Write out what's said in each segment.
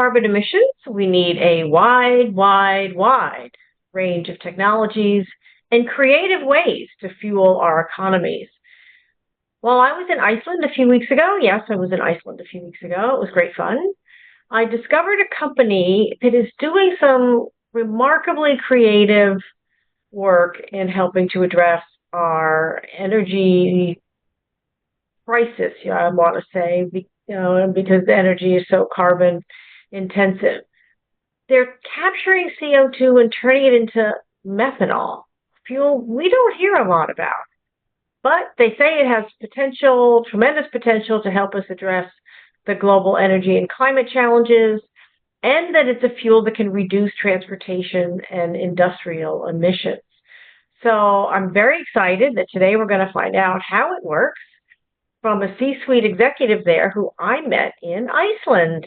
carbon emissions, we need a wide range of technologies and creative ways to fuel our economies. While I was in Iceland a few weeks ago, yes, I was in Iceland a few weeks ago. It was great fun. I discovered a company that is doing some remarkably creative work in helping to address our energy crisis, I want to say, because the energy is so carbon intensive. They're capturing CO2 and turning it into methanol, fuel we don't hear a lot about. But they say it has potential, tremendous potential to help us address the global energy and climate challenges, and that it's a fuel that can reduce transportation and industrial emissions. So I'm very excited that today we're going to find out how it works from a C-suite executive there who I met in Iceland.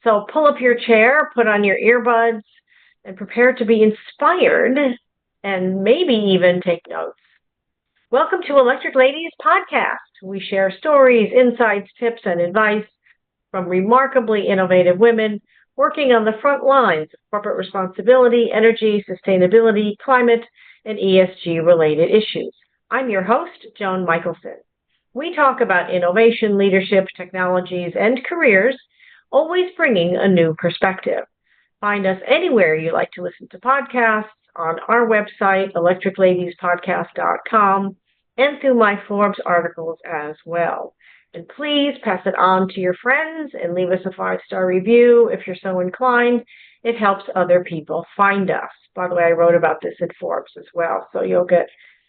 So pull up your chair, put on your earbuds, and prepare to be inspired and maybe even take notes. Welcome to Electric Ladies Podcast. We share stories, insights, tips, and advice from remarkably innovative women working on the front lines of corporate responsibility, energy, sustainability, climate, and ESG-related issues. I'm your host, Joan Michelson. We talk about innovation, leadership, technologies, and careers, always bringing a new perspective. Find us anywhere you like to listen to podcasts, on our website, electricladiespodcast.com, and through my Forbes articles as well. And please pass it on to your friends and leave us a 5-star review if you're so inclined. It helps other people find us. By the way, I wrote about this in Forbes as well, so you'll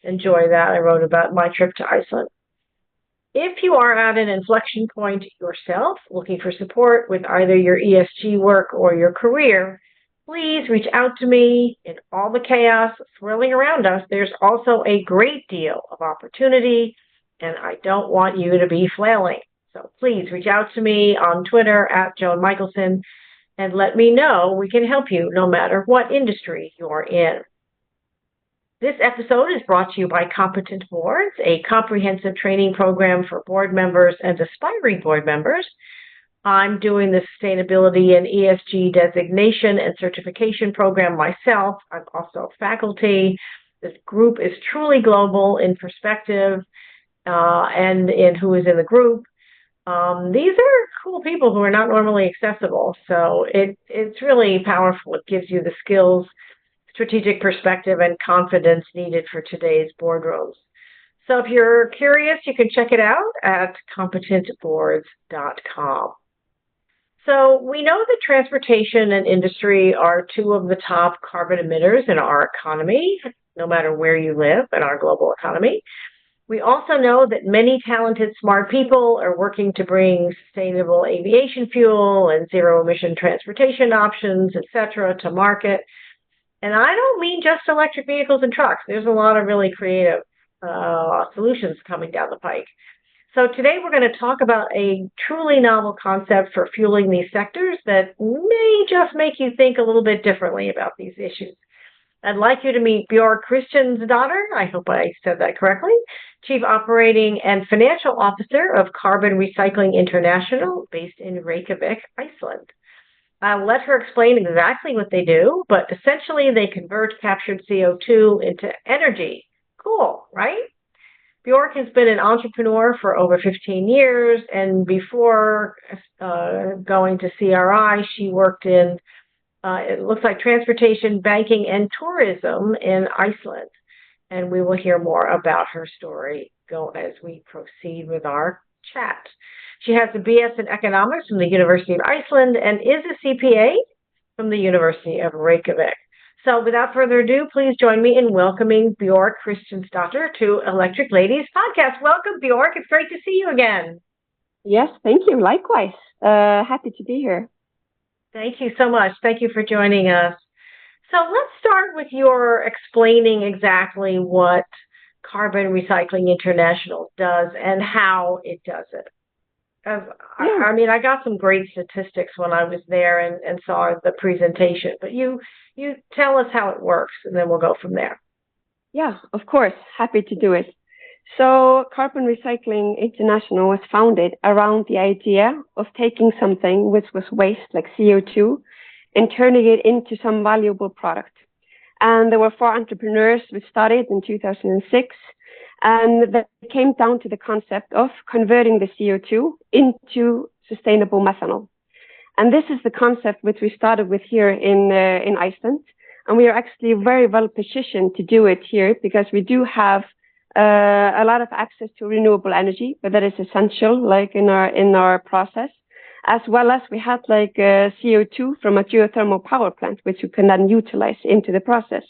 enjoy that. I wrote about my trip to Iceland. If you are at an inflection point yourself, looking for support with either your ESG work or your career, please reach out to me. In all the chaos swirling around us, there's also a great deal of opportunity, and I don't want you to be flailing. So please reach out to me on Twitter at Joan Michelson and let me know we can help you no matter what industry you're in. This episode is brought to you by Competent Boards, a comprehensive training program for board members and aspiring board members. I'm doing the sustainability and ESG designation and certification program myself. I'm also faculty. This group is truly global in perspective and in who is in the group. These are cool people who are not normally accessible, so it's really powerful. It gives you the skills, strategic perspective, and confidence needed for today's boardrooms. So if you're curious, you can check it out at competentboards.com. So we know that transportation and industry are two of the top carbon emitters in our economy, no matter where you live in our global economy. We also know that many talented, smart people are working to bring sustainable aviation fuel and zero-emission transportation options, etc., to market. And I don't mean just electric vehicles and trucks. There's a lot of really creative solutions coming down the pike. So today we're going to talk about a truly novel concept for fueling these sectors that may just make you think a little bit differently about these issues. I'd like you to meet Bjork Kristjansdottir, I hope I said that correctly, Chief Operating and Financial Officer of Carbon Recycling International, based in Reykjavik, Iceland. I'll let her explain exactly what they do, but essentially they convert captured CO2 into energy. Cool, right? Bjork has been an entrepreneur for over 15 years, and before going to CRI, she worked in, it looks like, transportation, banking, and tourism in Iceland. And we will hear more about her story as we proceed with our chat. She has a BS in economics from the University of Iceland and is a CPA from the University of Reykjavik. So without further ado, please join me in welcoming Bjork Kristjansdottir to Electric Ladies Podcast. Welcome, Bjork. It's great to see you again. Yes, thank you. Likewise. Happy to be here. Thank you so much. Thank you for joining us. So let's start with your explaining exactly what Carbon Recycling International does and how it does it. I mean, I got some great statistics when I was there and saw the presentation, but you tell us how it works, and then we'll go from there. Yeah, of course. Happy to do it. So Carbon Recycling International was founded around the idea of taking something which was waste, like CO2, and turning it into some valuable product. And there were four entrepreneurs who started in 2006, and they came down to the concept of converting the CO2 into sustainable methanol. And this is the concept which we started with here in Iceland. And we are actually very well positioned to do it here because we do have a lot of access to renewable energy, but that is essential, like in our process, as well as we had like CO2 from a geothermal power plant, which you can then utilize into the process.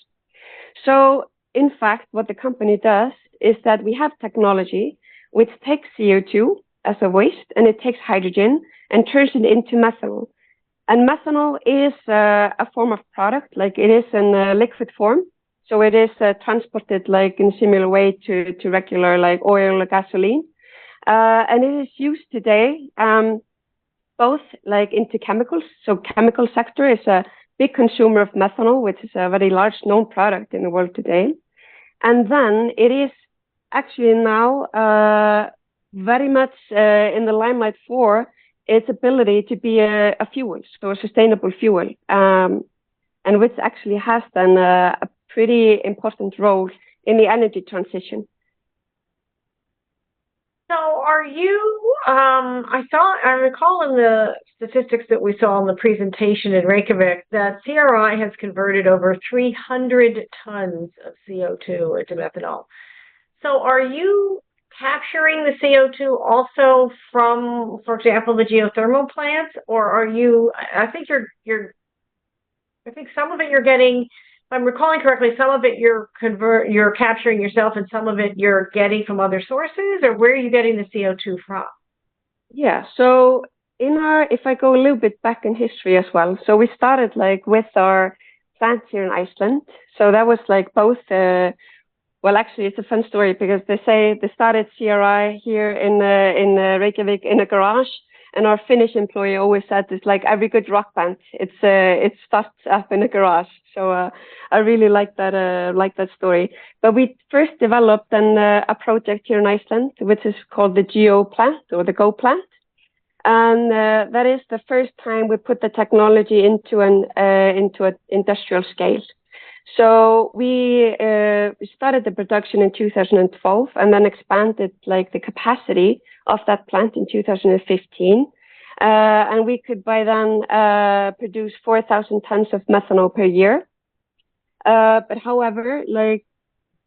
So in fact, what the company does is that we have technology which takes CO2 as a waste and it takes hydrogen and turns it into methanol. And methanol is a form of product, like it is in a liquid form. So it is transported like in a similar way to regular like oil or gasoline. And it is used today both like into chemicals. So chemical sector is a big consumer of methanol, which is a very large known product in the world today. And then it is actually now very much in the limelight for its ability to be a fuel, so a sustainable fuel, and which actually has then a pretty important role in the energy transition. So are you, I recall in the statistics that we saw in the presentation in Reykjavik that CRI has converted over 300 tons of CO2 into methanol. So are you capturing the CO2 also from, for example, the geothermal plants, or are you, I think I think some of it you're getting, if I'm recalling correctly, some of it you're capturing yourself and some of it you're getting from other sources, or where are you getting the CO2 from? Yeah, so if I go a little bit back in history as well, so we started like with our plant here in Iceland. So that was like both well, actually, it's a fun story because they say they started CRI here in Reykjavik in a garage, and our Finnish employee always said it's like every good rock band. It starts up in a garage. So I really like that story. But we first developed a project here in Iceland, which is called the Geo plant or the Go plant, and that is the first time we put the technology into an industrial scale. So we started the production in 2012 and then expanded like the capacity of that plant in 2015. And we could by then produce 4,000 tons of methanol per year. But however, like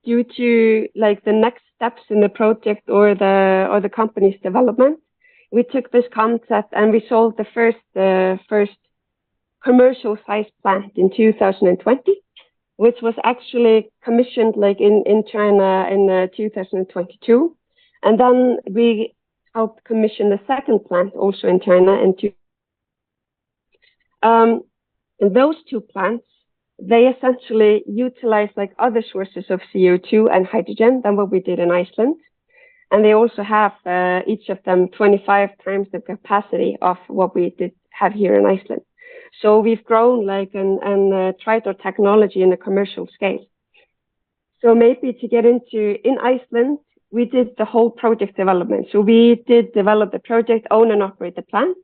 due to like the next steps in the project or the company's development, we took this concept and we sold the first commercial sized plant in 2020. Which was actually commissioned like in China in 2022. And then we helped commission the second plant also in China and those two plants, they essentially utilize like other sources of CO2 and hydrogen than what we did in Iceland. And they also have each of them 25 times the capacity of what we did have here in Iceland. So we've grown like and tried our technology in a commercial scale. So maybe to get into, in Iceland, we did the whole project development. So we did develop the project, own and operate the plant.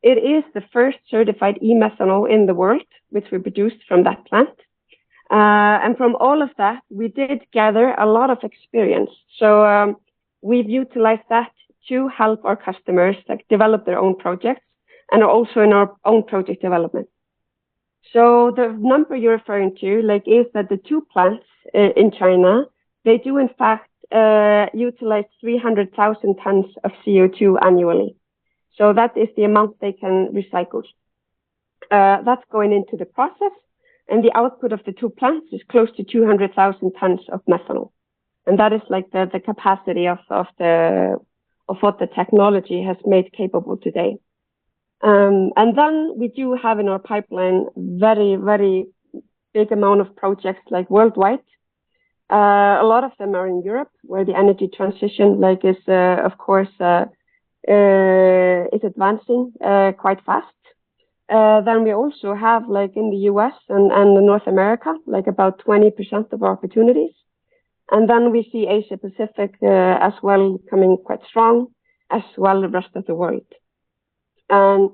It is the first certified e-methanol in the world, which we produced from that plant. And from all of that, we did gather a lot of experience. So we've utilized that to help our customers like develop their own projects and also in our own project development. So the number you're referring to, like, is that the two plants in China, they do in fact utilize 300,000 tons of CO2 annually. So that is the amount they can recycle. That's going into the process, and the output of the two plants is close to 200,000 tons of methanol. And that is like the capacity of what the technology has made capable today. And then we do have in our pipeline very, very big amount of projects like worldwide. A lot of them are in Europe, where the energy transition like is of course is advancing quite fast. Then we also have like in the US and North America, like about 20% of our opportunities. And then we see Asia Pacific as well coming quite strong, as well the rest of the world. And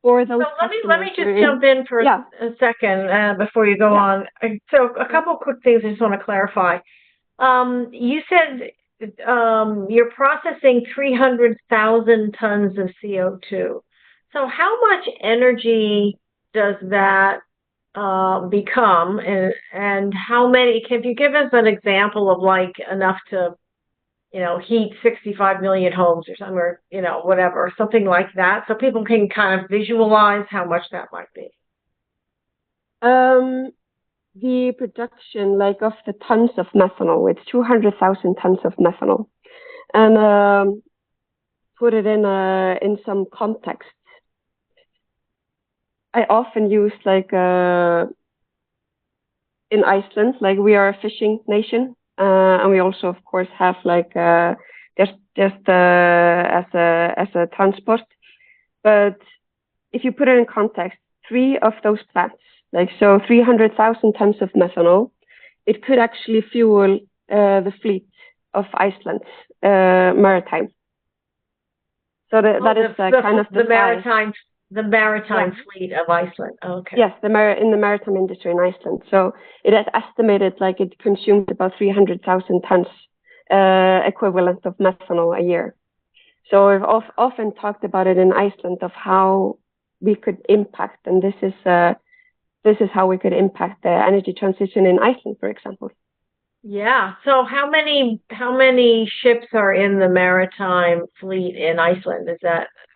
for those let me just jump in for a second before you go on. So a couple quick things I just want to clarify. You said you're processing 300,000 tons of CO2. So how much energy does that become, and how many? Can you give us an example of like enough to, heat 65 million homes or something, or, whatever, something like that, so people can kind of visualize how much that might be? The production, like of the tons of methanol, it's 200,000 tons of methanol, and put it in some context. I often use like in Iceland, like we are a fishing nation, and we also, of course, have like just as a transport. But if you put it in context, 3 of those plants, like so 300,000 tons of methanol, it could actually fuel the fleet of Iceland's maritime. So that is kind of the maritime. The maritime fleet of Iceland. Okay. Yes, in the maritime industry in Iceland. So it is estimated like it consumes about 300,000 tons equivalent of methanol a year. So we've often talked about it in Iceland of how we could impact, and this is how we could impact the energy transition in Iceland, for example. Yeah. So how many ships are in the maritime fleet in Iceland?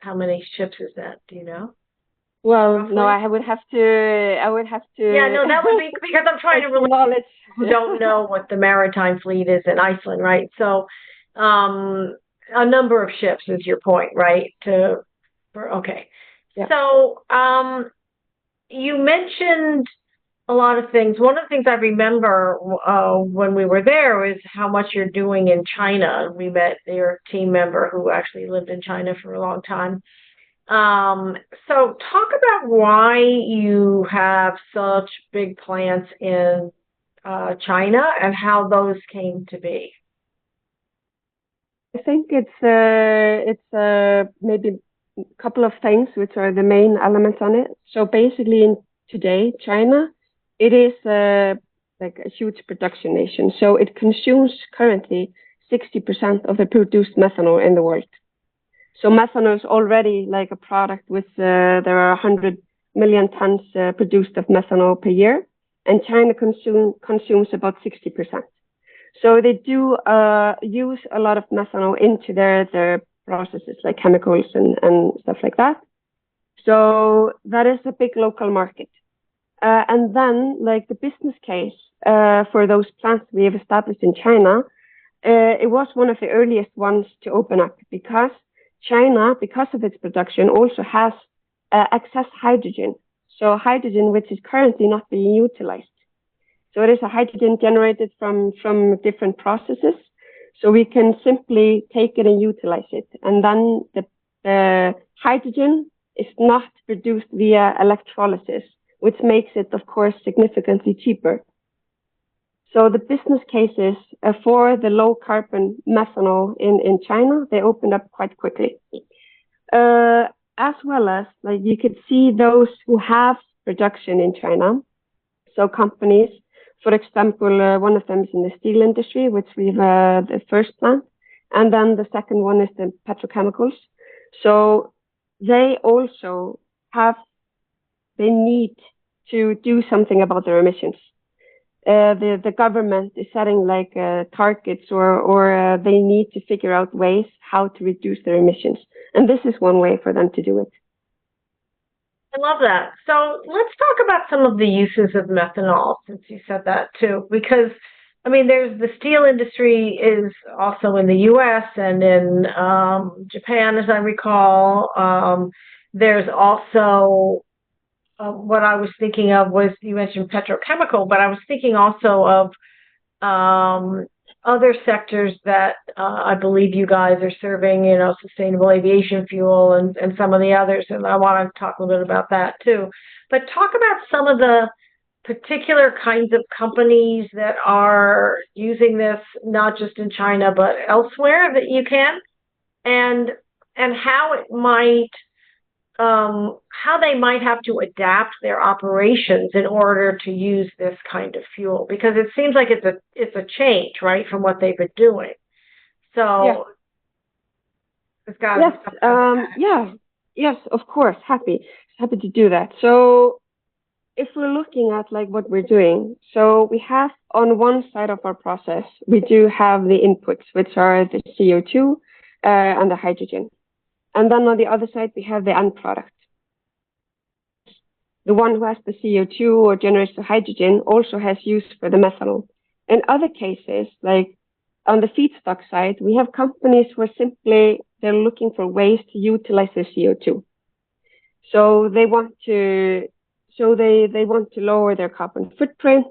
How many ships is that? Do you know? Well, roughly? No, I would have to. Yeah, no, that would be because I'm trying to relate who don't know what the maritime fleet is in Iceland, right? So, a number of ships is your point, right? Okay. Yeah. So, you mentioned a lot of things. One of the things I remember when we were there is how much you're doing in China. We met your team member who actually lived in China for a long time. So talk about why you have such big plants in China and how those came to be. I think it's maybe a couple of things which are the main elements on it. So basically, today, China, it is like a huge production nation. So it consumes currently 60% of the produced methanol in the world. So methanol is already like a product with there are 100 million tons produced of methanol per year, and China consumes about 60%. So they do use a lot of methanol into their processes, like chemicals and stuff like that. So that is a big local market. And then, like the business case for those plants we have established in China, it was one of the earliest ones to open up because China, because of its production, also has excess hydrogen. So hydrogen which is currently not being utilized. So it is a hydrogen generated from different processes. So we can simply take it and utilize it. And then the hydrogen is not produced via electrolysis, which makes it, of course, significantly cheaper. So the business cases for the low carbon methanol in China, they opened up quite quickly. As well as, like you could see those who have production in China. So companies, for example, one of them is in the steel industry, which we have the first plant. And then the second one is the petrochemicals. So they also they need to do something about their emissions. The government is setting like targets or they need to figure out ways how to reduce their emissions. And this is one way for them to do it. I love that. So let's talk about some of the uses of methanol, since you said that too, because I mean, there's the steel industry is also in the U.S. and in Japan, as I recall. There's also what I was thinking of was, you mentioned petrochemical, but I was thinking also of other sectors that I believe you guys are serving, sustainable aviation fuel and some of the others. And I want to talk a little bit about that too. But talk about some of the particular kinds of companies that are using this, not just in China, but elsewhere that you can, and how it might how they might have to adapt their operations in order to use this kind of fuel, because it seems like it's a change, right, from what they've been doing. So it's got yes, yes, of course, happy to do that. So if we're looking at like what we're doing, so we have on one side of our process, we do have the inputs, which are the CO2 and the hydrogen. And then on the other side, we have the end product. The one who has the CO2 or generates the hydrogen also has use for the methanol. In other cases, like on the feedstock side, we have companies where simply they're looking for ways to utilize their CO2. So they want to they want to lower their carbon footprint,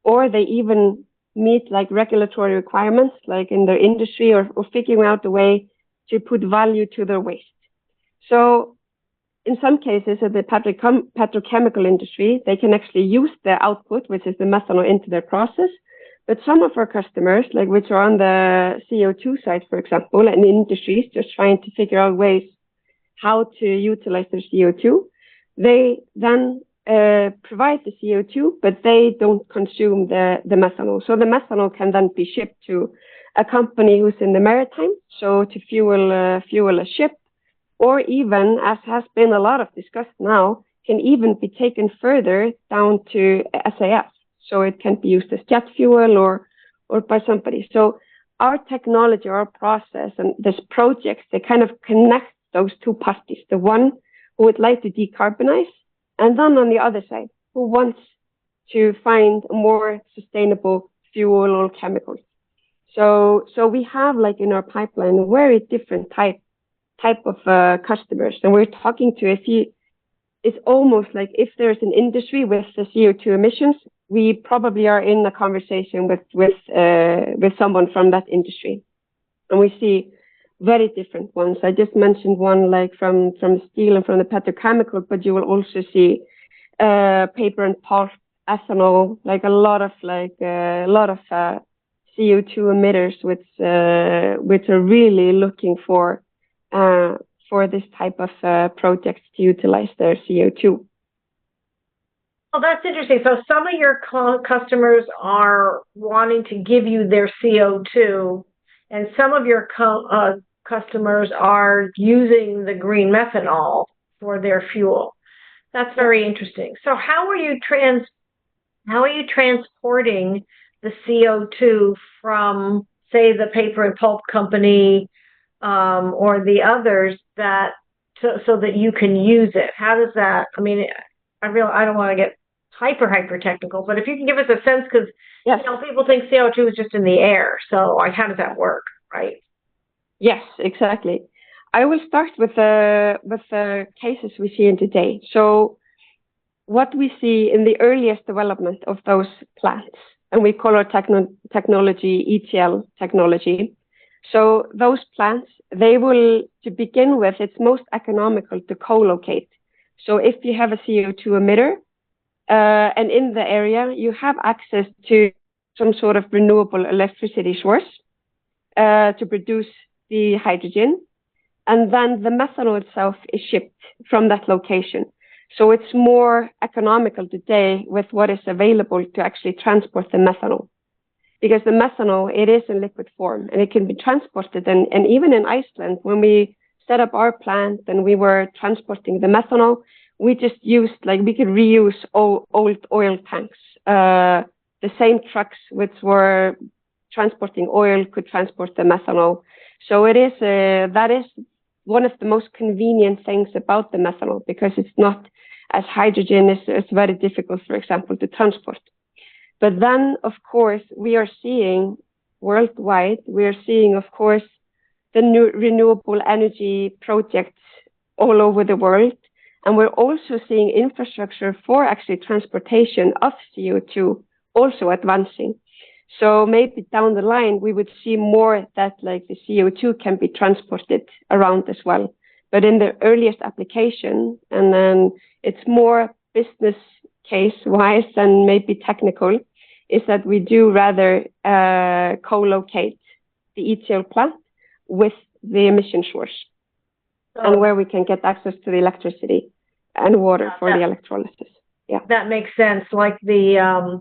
or they even meet like regulatory requirements, like in their industry, or figuring out a way to put value to their waste. So in some cases, in the petrochemical industry, they can actually use the output, which is the methanol, into their process. But some of our customers, like which are on the CO2 side, for example, and industries just trying to figure out ways how to utilize their CO2, they then provide the CO2, but they don't consume the methanol. So the methanol can then be shipped to a company who's in the maritime, so to fuel a ship, or even, as has been a lot of discussed now, can even be taken further down to SAF. So it can be used as jet fuel or by somebody. So our technology, our process, and this project, they kind of connect those two parties. The one who would like to decarbonize, and then on the other side, who wants to find a more sustainable fuel or chemicals. So we have like in our pipeline a very different type of customers, and we're talking to it's almost like if there's an industry with the CO2 emissions, we probably are in a conversation with someone from that industry, and we see very different ones. I just mentioned one like from steel and from the petrochemical, but you will also see paper and pulp, ethanol, like a lot of CO2 emitters, which are really looking for this type of projects to utilize their CO2. Well, that's interesting. So some of your customers are wanting to give you their CO2, and some of your customers are using the green methanol for their fuel. That's very interesting. So how are you transporting the CO2 from, say, the paper and pulp company or the others so that you can use it? How does that? I mean, I don't want to get hyper technical, but if you can give us a sense, because people think CO2 is just in the air. So how does that work, right? Yes, exactly. I will start with the cases we see in today. So what we see in the earliest development of those plants, and we call our technology ETL technology. So those plants, they will, to begin with, it's most economical to co-locate. So if you have a CO2 emitter, and in the area, you have access to some sort of renewable electricity source to produce the hydrogen, and then the methanol itself is shipped from that location. So it's more economical today with what is available to actually transport the methanol, because the methanol, it is in liquid form and it can be transported. And even in Iceland, when we set up our plant and we were transporting the methanol, we just used, like, we could reuse old oil tanks. The same trucks which were transporting oil could transport the methanol. So it is that is one of the most convenient things about the methanol, because it's not as hydrogen is very difficult, for example, to transport. But then, of course, we are seeing worldwide, of course, the new renewable energy projects all over the world. And we're also seeing infrastructure for actually transportation of CO2 also advancing. So maybe down the line, we would see more that like the CO2 can be transported around as well. But in the earliest application, and then it's more business case-wise and maybe technical is that we do rather co-locate the ETL plant with the emission source and where we can get access to the electricity and water for the electrolysis. Yeah, that makes sense. Like I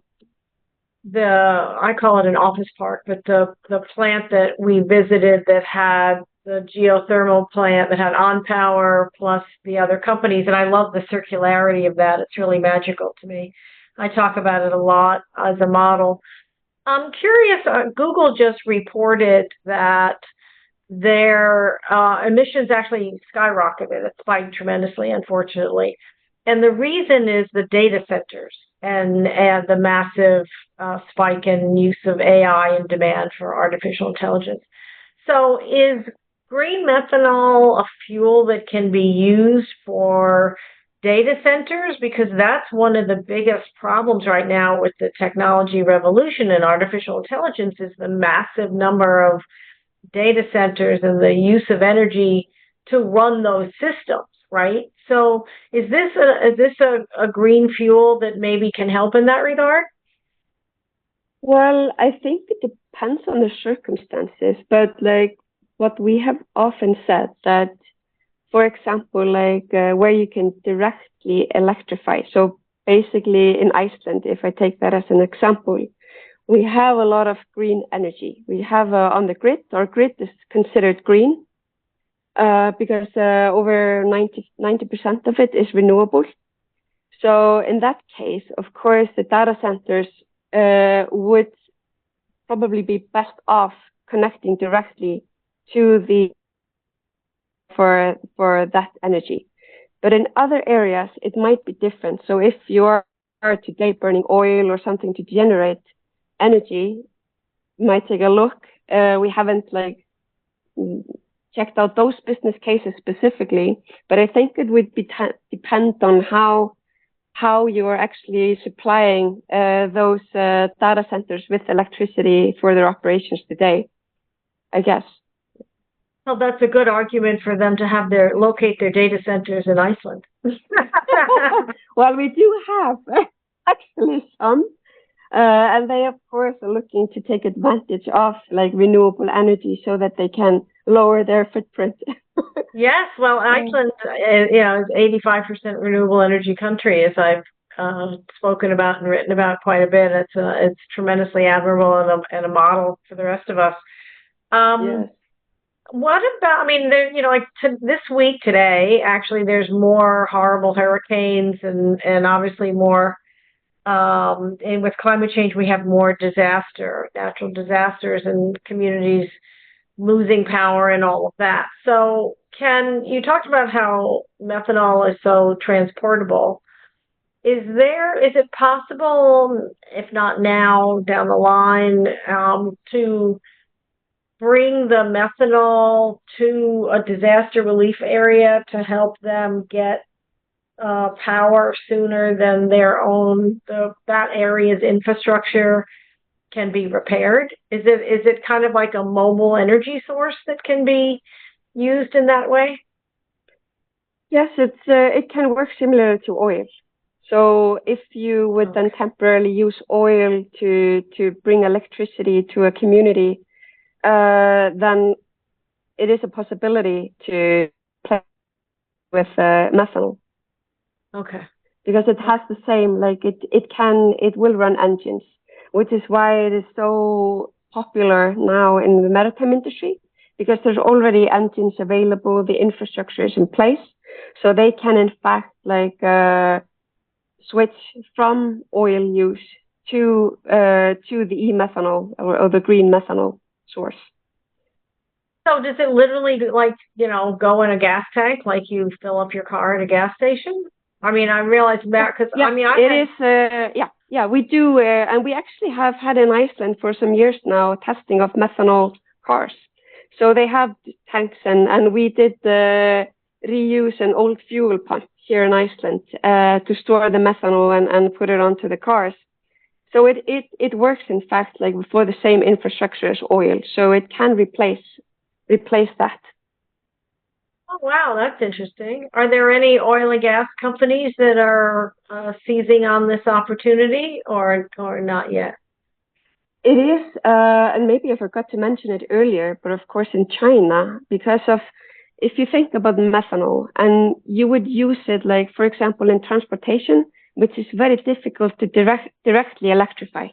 call it an office park, but the plant that we visited that had the geothermal plant that had On Power plus the other companies, and I love the circularity of that. It's really magical to me. I talk about it a lot as a model. I'm curious, Google just reported that their emissions actually skyrocketed. It spiked tremendously, unfortunately. And the reason is the data centers and the massive spike in use of AI and demand for artificial intelligence. So is green methanol a fuel that can be used for data centers? Because that's one of the biggest problems right now with the technology revolution in artificial intelligence is the massive number of data centers and the use of energy to run those systems, right? So is this a green fuel that maybe can help in that regard? Well, I think it depends on the circumstances, but like what we have often said that, for example, like where you can directly electrify. So basically in Iceland, if I take that as an example, we have a lot of green energy. We have on the grid, our grid is considered green because over 90% of it is renewable. So in that case, of course, the data centers would probably be best off connecting directly to the for that energy. But in other areas, it might be different. So if you are today burning oil or something to generate energy, you might take a look. We haven't checked out those business cases specifically, but I think it would be depend on how you are actually supplying those data centers with electricity for their operations today, I guess. Well, that's a good argument for them to locate their data centers in Iceland. Well, we do have actually some. And they, of course, are looking to take advantage of renewable energy so that they can lower their footprint. Yes, well, Iceland, is 85% renewable energy country, as I've spoken about and written about quite a bit. It's tremendously admirable and a model for the rest of us. Yes. What about? I mean, this week today, actually, there's more horrible hurricanes and obviously more. And with climate change, we have more natural disasters, and communities losing power and all of that. So you talked about how methanol is so transportable. Is it possible, if not now, down the line, to bring the methanol to a disaster relief area to help them get power sooner than that area's infrastructure can be repaired? Is it kind of like a mobile energy source that can be used in that way? Yes, it can work similar to oil. So if you would then temporarily use oil to bring electricity to a community, then it is a possibility to play with methanol. Okay. Because it has the same, it will run engines, which is why it is so popular now in the maritime industry, because there's already engines available, the infrastructure is in place, so they can in fact switch from oil use to the e-methanol or the green methanol source. So does it literally go in a gas tank, like you fill up your car at a gas station? I mean, I realize that because we do, and we actually have had in Iceland for some years now testing of methanol cars. So they have tanks, and we did reuse an old fuel pump here in Iceland to store the methanol and put it onto the cars. So it works in fact for the same infrastructure as oil, so it can replace that. Oh, wow, that's interesting. Are there any oil and gas companies that are seizing on this opportunity or not yet? It is, and maybe I forgot to mention it earlier, but of course in China, because of, if you think about methanol and you would use it like, for example, in transportation, which is very difficult to directly electrify.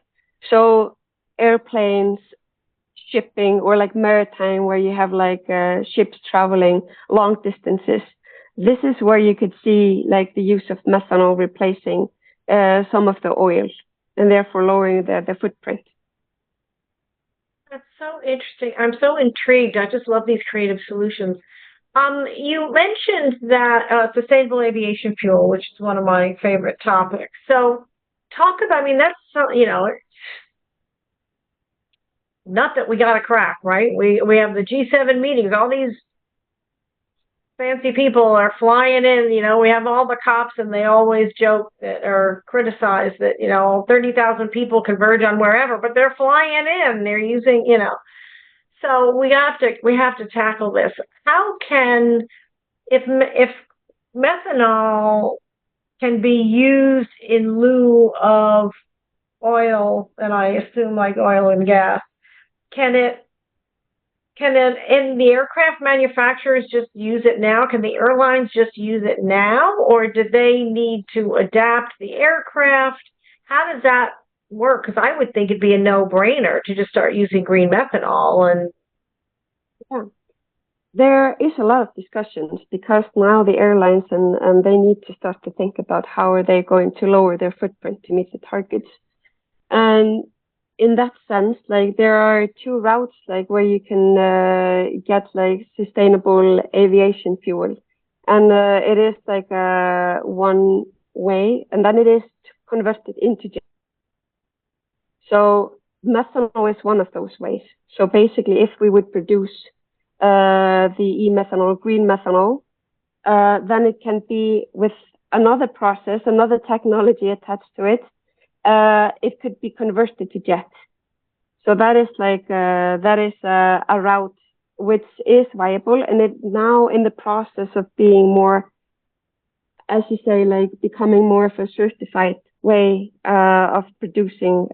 So airplanes, shipping, or like maritime, where you have like ships traveling long distances. This is where you could see like the use of methanol replacing some of the oil and therefore lowering the footprint. That's so interesting. I'm so intrigued. I just love these creative solutions. You mentioned that sustainable aviation fuel, which is one of my favorite topics. So, talk about. I mean, that's so, not that we got a crack, right? We have the G7 meetings. All these fancy people are flying in. We have all the cops, and they always joke that or criticize that 30,000 people converge on wherever, but they're flying in. They're using. So we have to tackle this. How can if methanol can be used in lieu of oil, and I assume like oil and gas, can it and the aircraft manufacturers just use it now? Can the airlines just use it now, or do they need to adapt the aircraft? How does that work? Because I would think it'd be a no-brainer to just start using green methanol. And Yeah. There is a lot of discussions because now the airlines and they need to start to think about how are they going to lower their footprint to meet the targets. And in that sense, like there are two routes like where you can get like sustainable aviation fuel, and it is like one way, and then it is to convert it into jet. So methanol is one of those ways. So basically, if we would produce the e-methanol, green methanol, then it can be with another process, another technology attached to it. It could be converted to jet. So that is like that is a route which is viable, and it now in the process of being more, as you say, like becoming more of a certified way of producing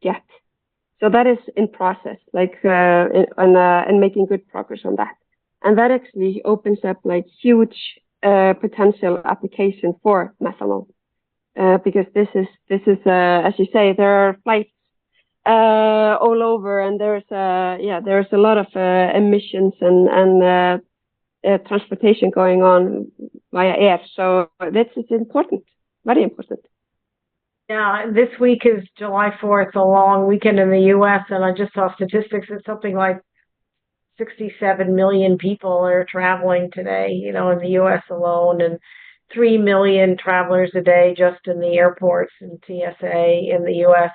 jet. So that is in process, like and making good progress on that. And that actually opens up like huge potential application for methanol because this is as you say, there are flights all over, and there's a lot of emissions and transportation going on via air. So this is important, very important. yeah, this week is July 4th, a long weekend in the U.S., and I just saw statistics that something like 67 million people are traveling today, in the US alone, and 3 million travelers a day just in the airports and TSA in the US.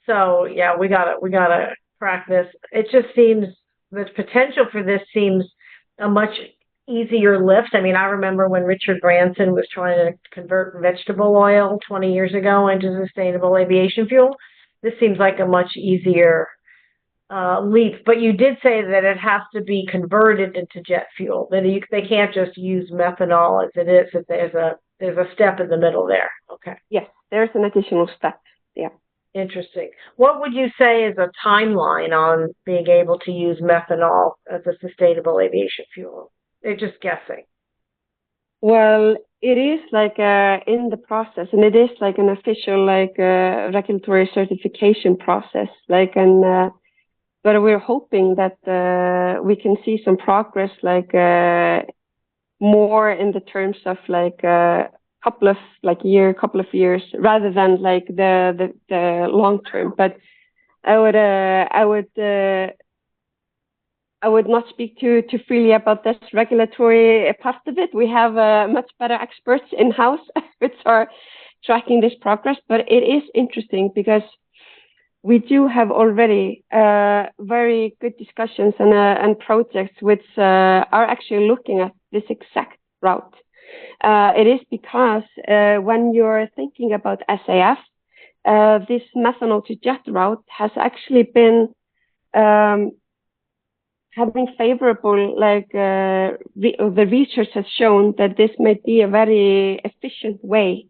So yeah, we gotta crack this. It just seems the potential for this seems a much easier lift. I mean, I remember when Richard Branson was trying to convert vegetable oil 20 years ago into sustainable aviation fuel. This seems like a much easier leap. But you did say that it has to be converted into jet fuel. That they can't just use methanol as it is. That there's a step in the middle there. Okay, Yes, there's an additional step. Yeah. interesting. What would you say is a timeline on being able to use methanol as a sustainable aviation fuel? They're just guessing. Well, it is like in the process, and it is like an official like regulatory certification process. Like, and but we're hoping that we can see some progress, like more in the terms of like couple of years, rather than like the long term. But I would I would not speak too freely about this regulatory part of it. We have much better experts in house which are tracking this progress. But it is interesting because we do have already very good discussions and projects which are actually looking at this exact route. It is because when you're thinking about SAF, this methanol to jet route has actually been um, having favorable, the research has shown that this might be a very efficient way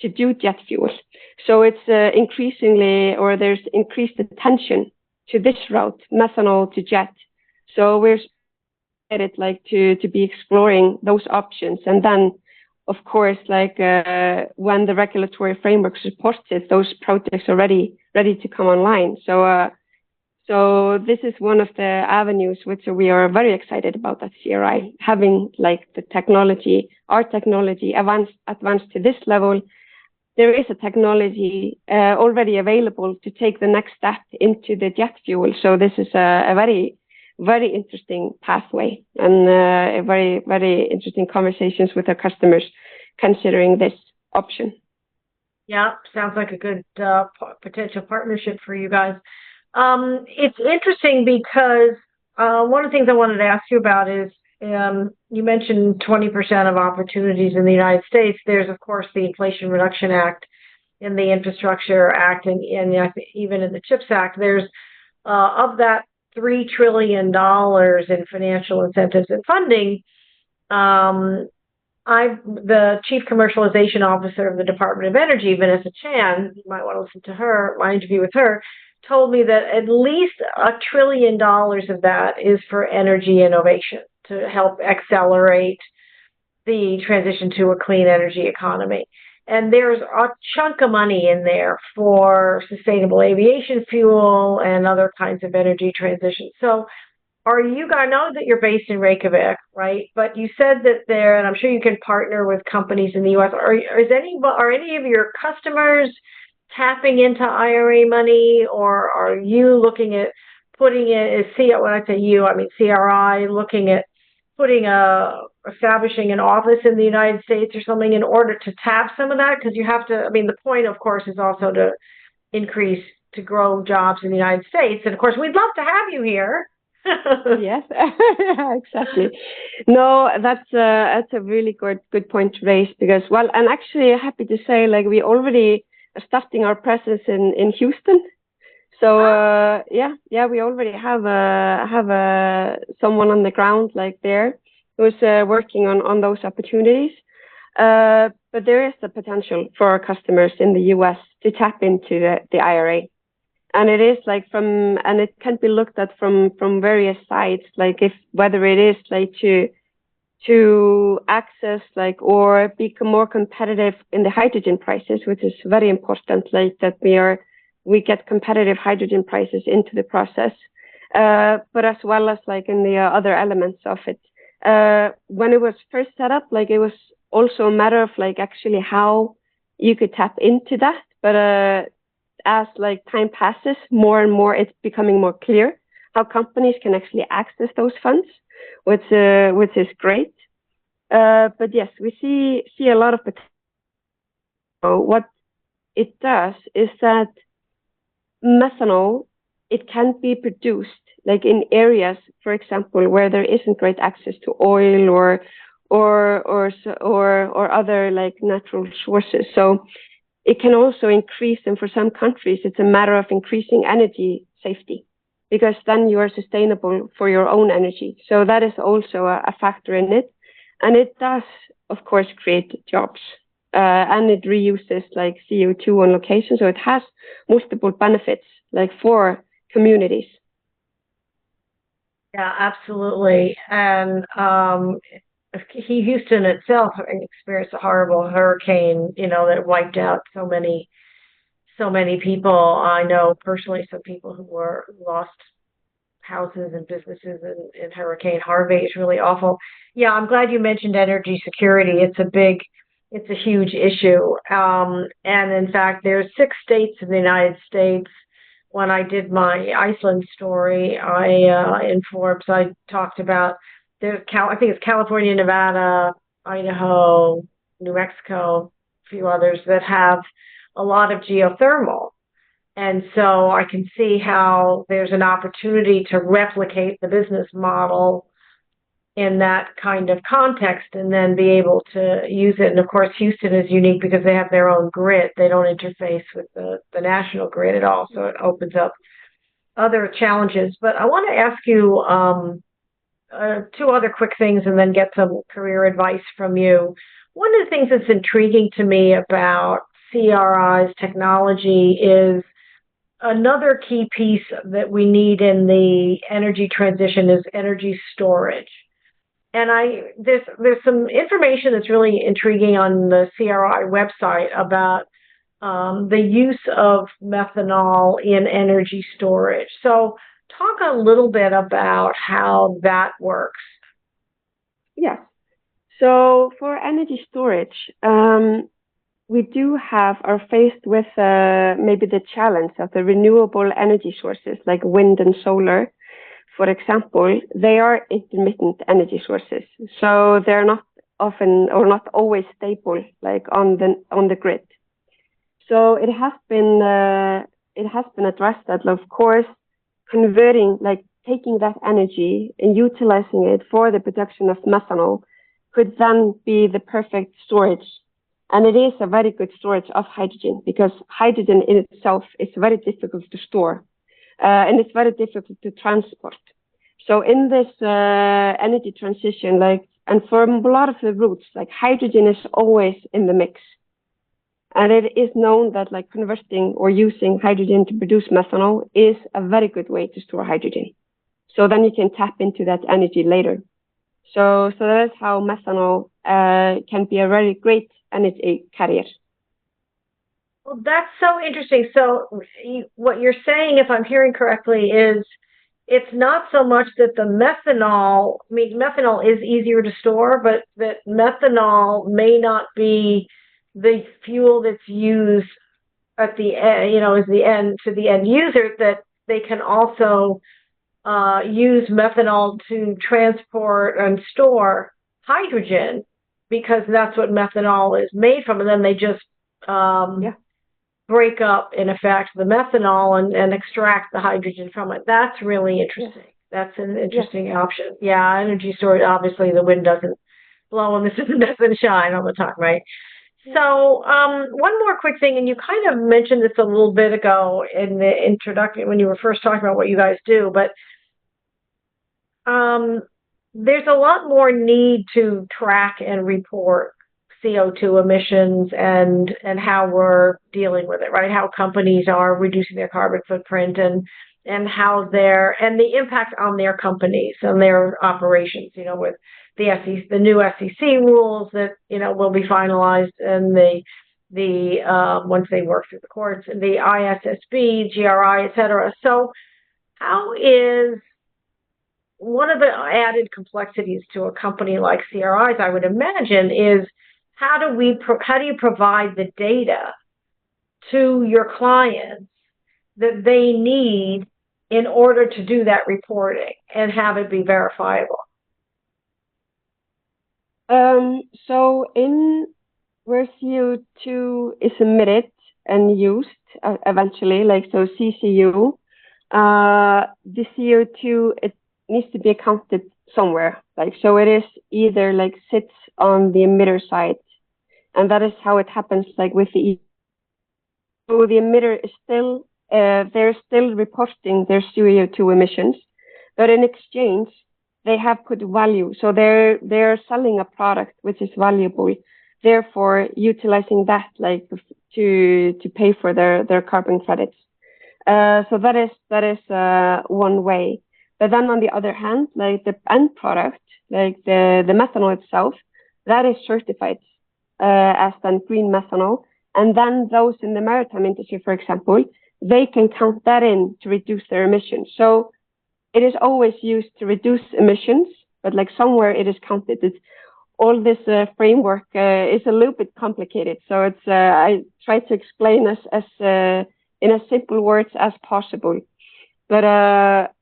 to do jet fuel. So it's increasingly, or there's increased attention to this route, methanol to jet. So we're excited to be exploring those options. And then, of course, when the regulatory framework supports it, those projects are ready to come online. So this is one of the avenues which we are very excited about at CRI, having the technology, our technology advanced to this level. There is a technology already available to take the next step into the jet fuel. So this is a very, very interesting pathway, and a very, very interesting conversations with our customers considering this option. Yeah, sounds like a good potential partnership for you guys. It's interesting because one of the things I wanted to ask you about is you mentioned 20% of opportunities in the United States. There's, of course, the Inflation Reduction Act and the Infrastructure Act, and even in the CHIPS Act, there's of that $3 trillion in financial incentives and funding. The Chief Commercialization Officer of the Department of Energy, Vanessa Chan, you might want to listen to her, my interview with her, told me that at least $1 trillion of that is for energy innovation to help accelerate the transition to a clean energy economy. And there's a chunk of money in there for sustainable aviation fuel and other kinds of energy transition. So I know that you're based in Reykjavik, right? But you said that there, and I'm sure you can partner with companies in the U.S. Are any of your customers tapping into IRA money, or are you looking at putting it? When I say you, I mean CRI, looking at establishing an office in the United States or something in order to tap some of that? Because you have to. I mean, the point, of course, is also to grow jobs in the United States, and of course, we'd love to have you here. Yes, exactly. No, that's a really good point to raise, because, well, I'm actually happy to say we already are starting our presence in Houston. So we already have someone on the ground there who's working on those opportunities. But there is the potential for our customers in the U.S. to tap into the IRA. And it is and it can be looked at from various sides, whether it is to access or become more competitive in the hydrogen prices, which is very important, that we get competitive hydrogen prices into the process, but as well as in the other elements of it. When it was first set up, it was also a matter of actually how you could tap into that, but as time passes, more and more it's becoming more clear how companies can actually access those funds, which is great. But yes, we see a lot of potential. What it does is that methanol, it can be produced in areas, for example, where there isn't great access to oil or other natural sources. So it can also increase, and for some countries, it's a matter of increasing energy safety, because then you are sustainable for your own energy. So that is also a factor in it. And it does, of course, create jobs. And it reuses CO2 on location. So it has multiple benefits for communities. Yeah, absolutely. And Houston itself experienced a horrible hurricane, that wiped out so many people. I know personally some people who lost houses and businesses in Hurricane Harvey. It's really awful. Yeah, I'm glad you mentioned energy security. It's a huge issue. And in fact, there's 6 states in the United States. When I did my Iceland story, in Forbes, I talked about I think it's California, Nevada, Idaho, New Mexico, a few others that have a lot of geothermal. And so I can see how there's an opportunity to replicate the business model in that kind of context and then be able to use it. And of course, Houston is unique because they have their own grid. They don't interface with the national grid at all. So it opens up other challenges. But I want to ask you two other quick things and then get some career advice from you. One of the things that's intriguing to me about CRI's technology is another key piece that we need in the energy transition is energy storage. And there's some information that's really intriguing on the CRI website about the use of methanol in energy storage. So talk a little bit about how that works. Yes. So for energy storage, we do have are faced with maybe the challenge of the renewable energy sources like wind and solar. For example, they are intermittent energy sources, so they're not often or not always stable like on the grid. So it has been addressed that of course converting like taking that energy and utilizing it for the production of methanol could then be the perfect storage. And it is a very good storage of hydrogen because hydrogen in itself is very difficult to store and it's very difficult to transport. So in this energy transition, like, and for a lot of the routes, like hydrogen is always in the mix. And it is known that like converting or using hydrogen to produce methanol is a very good way to store hydrogen. So then you can tap into that energy later. So that is how methanol can be a very great energy carrier. Well, that's so interesting. So, what you're saying, if I'm hearing correctly, is it's not so much that the methanol, I mean, methanol is easier to store, but that methanol may not be the fuel that's used at the end, as the end to the end user, that they can also use methanol to transport and store hydrogen because that's what methanol is made from. And then they just Yeah. break up, in effect, the methanol and extract the hydrogen from it. That's really interesting. Yes. That's an Yes. interesting option. Yeah, energy storage, obviously the wind doesn't blow and the sun doesn't shine all the time, right? So, one more quick thing, and you kind of mentioned this a little bit ago in the introduction when you were first talking about what you guys do, but um, there's a lot more need to track and report CO2 emissions and how we're dealing with it, right? How companies are reducing their carbon footprint and how and the impact on their companies and their operations, with the new SEC rules that, will be finalized and once they work through the courts and the ISSB, GRI, et cetera. So how is one of the added complexities to a company like CRI's, I would imagine, is how do you provide the data to your clients that they need in order to do that reporting and have it be verifiable? So in where CO2 is emitted and used eventually, like so CCU, the CO2 it needs to be accounted somewhere. Like so, it is either like sits on the emitter side, and that is how it happens. Like with so the emitter is still they're still reporting their CO2 emissions, but in exchange they have put value. So they're selling a product which is valuable, therefore utilizing that like to pay for their carbon credits. So that is one way. But then on the other hand, like the end product, like the methanol itself, that is certified as then green methanol. And then those in the maritime industry, for example, they can count that in to reduce their emissions. So it is always used to reduce emissions, but like somewhere it is counted. All this framework is a little bit complicated. So it's I try to explain as in as simple words as possible. But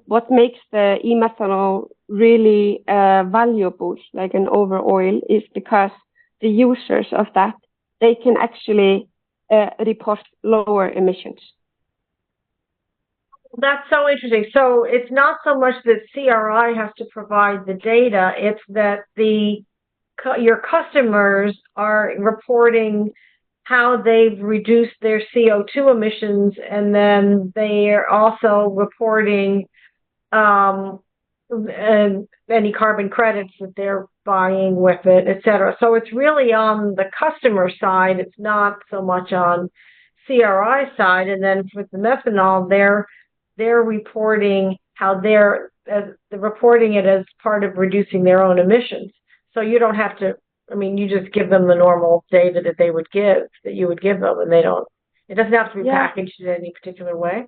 what makes the e-methanol really valuable, like an over oil, is because the users of that, they can actually report lower emissions. That's so interesting. So it's not so much that CRI has to provide the data, it's that your customers are reporting how they've reduced their CO2 emissions, and then they are also reporting um, any carbon credits that they're buying with it, et cetera. So it's really on the customer side. It's not so much on CRI side. And then with the methanol, they're reporting how they're reporting it as part of reducing their own emissions. So you don't have to. I mean, you just give them the normal data that you would give them, and they don't. It doesn't have to be packaged in any particular way.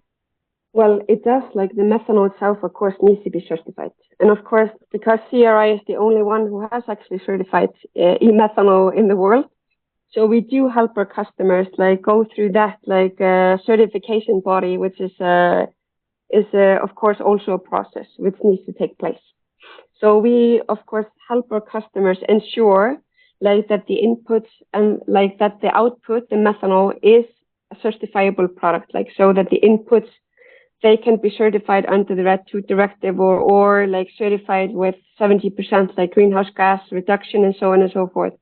Well, it does. Like the methanol itself, of course, needs to be certified. And of course, because CRI is the only one who has actually certified e-methanol in the world, so we do help our customers like go through that like certification body, which is of course also a process which needs to take place. So we of course help our customers ensure like that the inputs and like that the output, the methanol, is a certifiable product, like so that the inputs they can be certified under the RED II directive or like certified with 70% like greenhouse gas reduction and so on and so forth.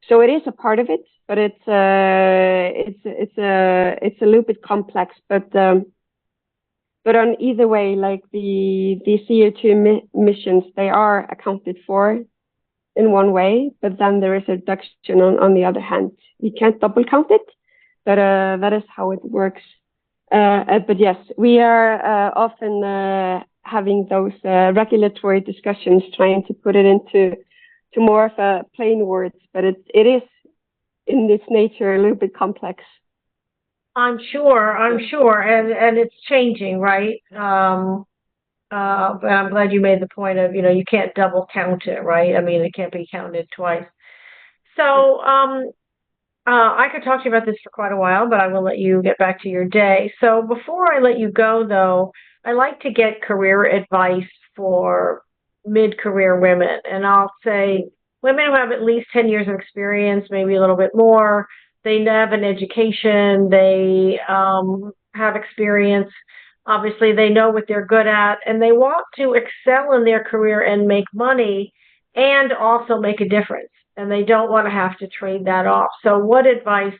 So it is a part of it, but it's a little bit complex. But on either way, like the CO2 emissions, they are accounted for in one way, but then there is a reduction on the other hand. We can't double count it, but that is how it works. But yes, we are often having those regulatory discussions, trying to put it into more of a plain words, but it is in its nature a little bit complex. I'm sure, and it's changing, right? But I'm glad you made the point of, you can't double count it, right? I mean, it can't be counted twice. So, I could talk to you about this for quite a while, but I will let you get back to your day. So before I let you go, though, I like to get career advice for mid-career women. And I'll say women who have at least 10 years of experience, maybe a little bit more. They have an education, they have experience. Obviously, they know what they're good at, and they want to excel in their career and make money and also make a difference. And they don't want to have to trade that off. So what advice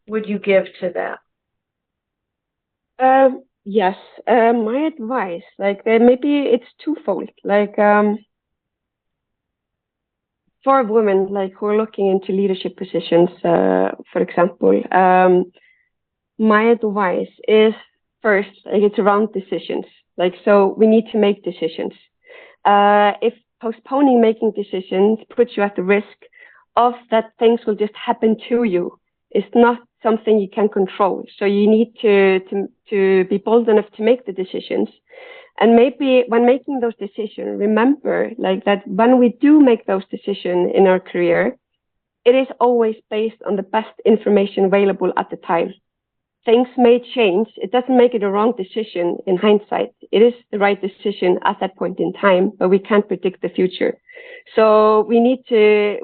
would you give to them? Yes, my advice, like maybe it's twofold. Like for women, like who are looking into leadership positions, for example, my advice is first, like it's around decisions. Like so, we need to make decisions. If postponing making decisions puts you at the risk of that things will just happen to you. It's not something you can control. So you need to be bold enough to make the decisions. And maybe when making those decisions, remember like that when we do make those decisions in our career, it is always based on the best information available at the time. Things may change. It doesn't make it a wrong decision in hindsight. It is the right decision at that point in time, but we can't predict the future. So we need to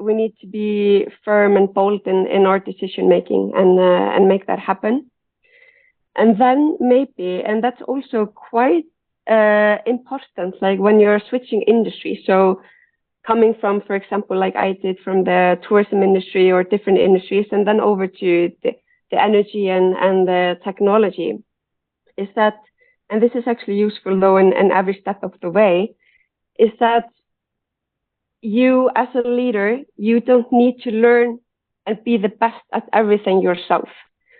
be firm and bold in our decision making and make that happen. And then maybe, and that's also quite important, like when you're switching industry. So coming from, for example, like I did from the tourism industry or different industries, and then over to the energy and the technology, is that, and this is actually useful though in every step of the way, is that you as a leader, you don't need to learn and be the best at everything yourself.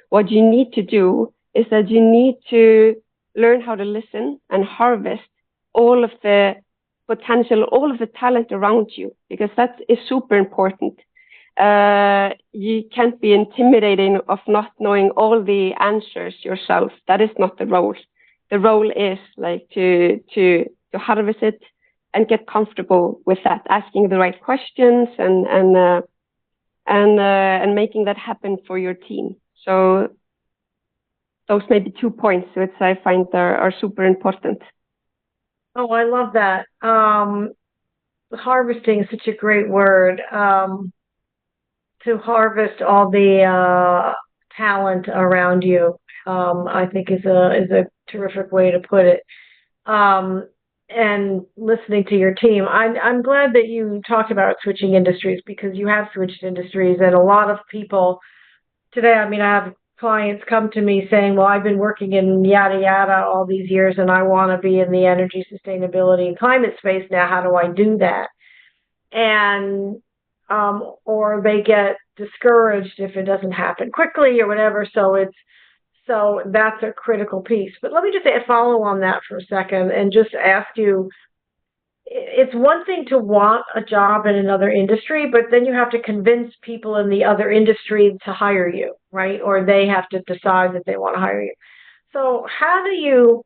What you need to do is that you need to learn how to listen and harvest all of the potential, all of the talent around you, because that is super important. You can't be intimidating of not knowing all the answers yourself. That is not the role. The role is like to harvest it and get comfortable with that, asking the right questions and making that happen for your team. So those may be 2 points which I find are super important. Oh, I love that. Harvesting is such a great word. To harvest all the talent around you, I think is a terrific way to put it. And listening to your team, I'm glad that you talked about switching industries, because you have switched industries, and a lot of people today, I mean, I have clients come to me saying, well, I've been working in yada yada all these years and I want to be in the energy sustainability and climate space now. How do I do that? And or they get discouraged if it doesn't happen quickly or whatever. So that's a critical piece. But let me just follow on that for a second and just ask you, it's one thing to want a job in another industry, but then you have to convince people in the other industry to hire you, right? Or they have to decide that they want to hire you. So how do you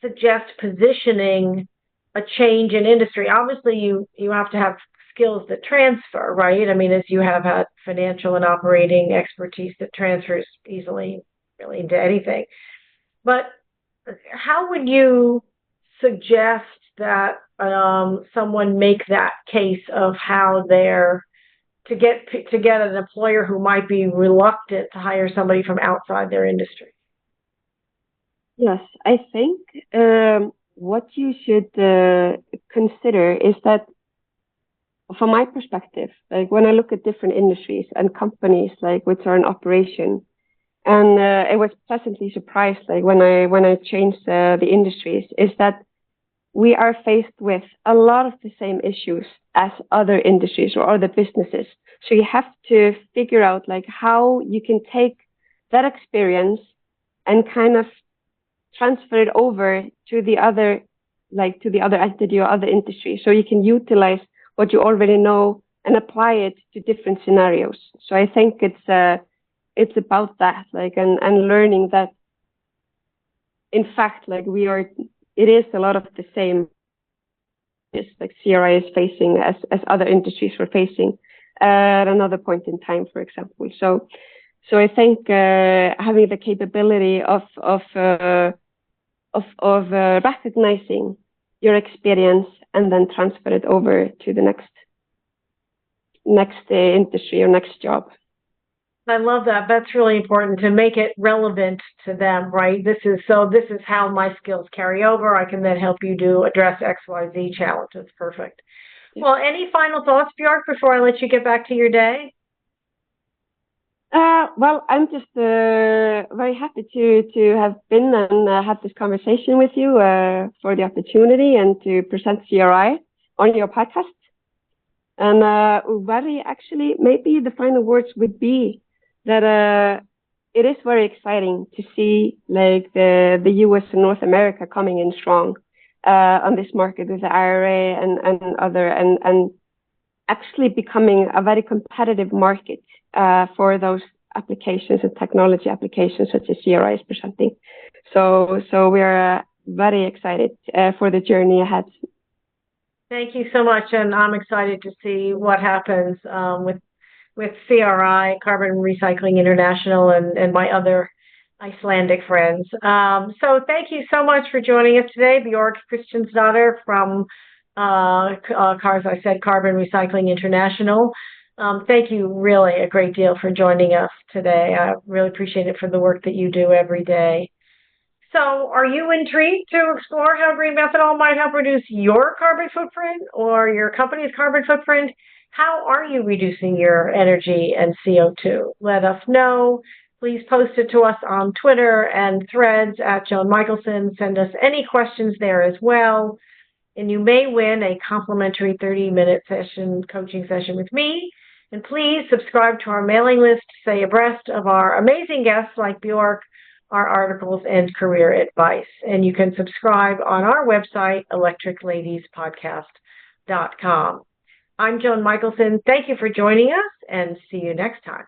suggest positioning a change in industry? Obviously, you have to have skills that transfer, right? I mean, as you have had financial and operating expertise that transfers easily, really, into anything. But how would you suggest that someone make that case of how they're to get an employer who might be reluctant to hire somebody from outside their industry? Yes, I think what you should consider is that, from my perspective, like when I look at different industries and companies like which are in operation, and I was pleasantly surprised, like when I changed the industries, is that we are faced with a lot of the same issues as other industries or other businesses. So you have to figure out like how you can take that experience and kind of transfer it over to the other, like to the other entity or other industry. So you can utilize what you already know and apply it to different scenarios. So I think it's about that, like, and learning that, in fact, like it is a lot of the same, like CRI is facing as other industries were facing at another point in time, for example. So I think having the capability of recognizing your experience and then transfer it over to the next industry or next job. I love that. That's really important to make it relevant to them, right? This is how my skills carry over. I can then help you address XYZ challenges. Perfect. Yeah. Well, any final thoughts, Bjork, before I let you get back to your day? Well, I'm just very happy to have been and had this conversation with you for the opportunity and to present CRI on your podcast. And very actually, maybe the final words would be that it is very exciting to see like the US and North America coming in strong on this market with the IRA and other and actually becoming a very competitive market for those applications and technology applications such as CRI is presenting. So we are very excited for the journey ahead. Thank you so much, and I'm excited to see what happens with CRI, Carbon Recycling International, and my other Icelandic friends. So thank you so much for joining us today, Bjork Kristjansdottir from Carbon Recycling International. Thank you really a great deal for joining us today. I really appreciate it for the work that you do every day. So are you intrigued to explore how green methanol might help reduce your carbon footprint or your company's carbon footprint? How are you reducing your energy and CO2? Let us know. Please post it to us on Twitter and Threads at Joan Michelson. Send us any questions there as well. And you may win a complimentary 30-minute coaching session with me. And please subscribe to our mailing list to stay abreast of our amazing guests like Bjork, our articles, and career advice. And you can subscribe on our website, electricladiespodcast.com. I'm Joan Michelson. Thank you for joining us, and see you next time.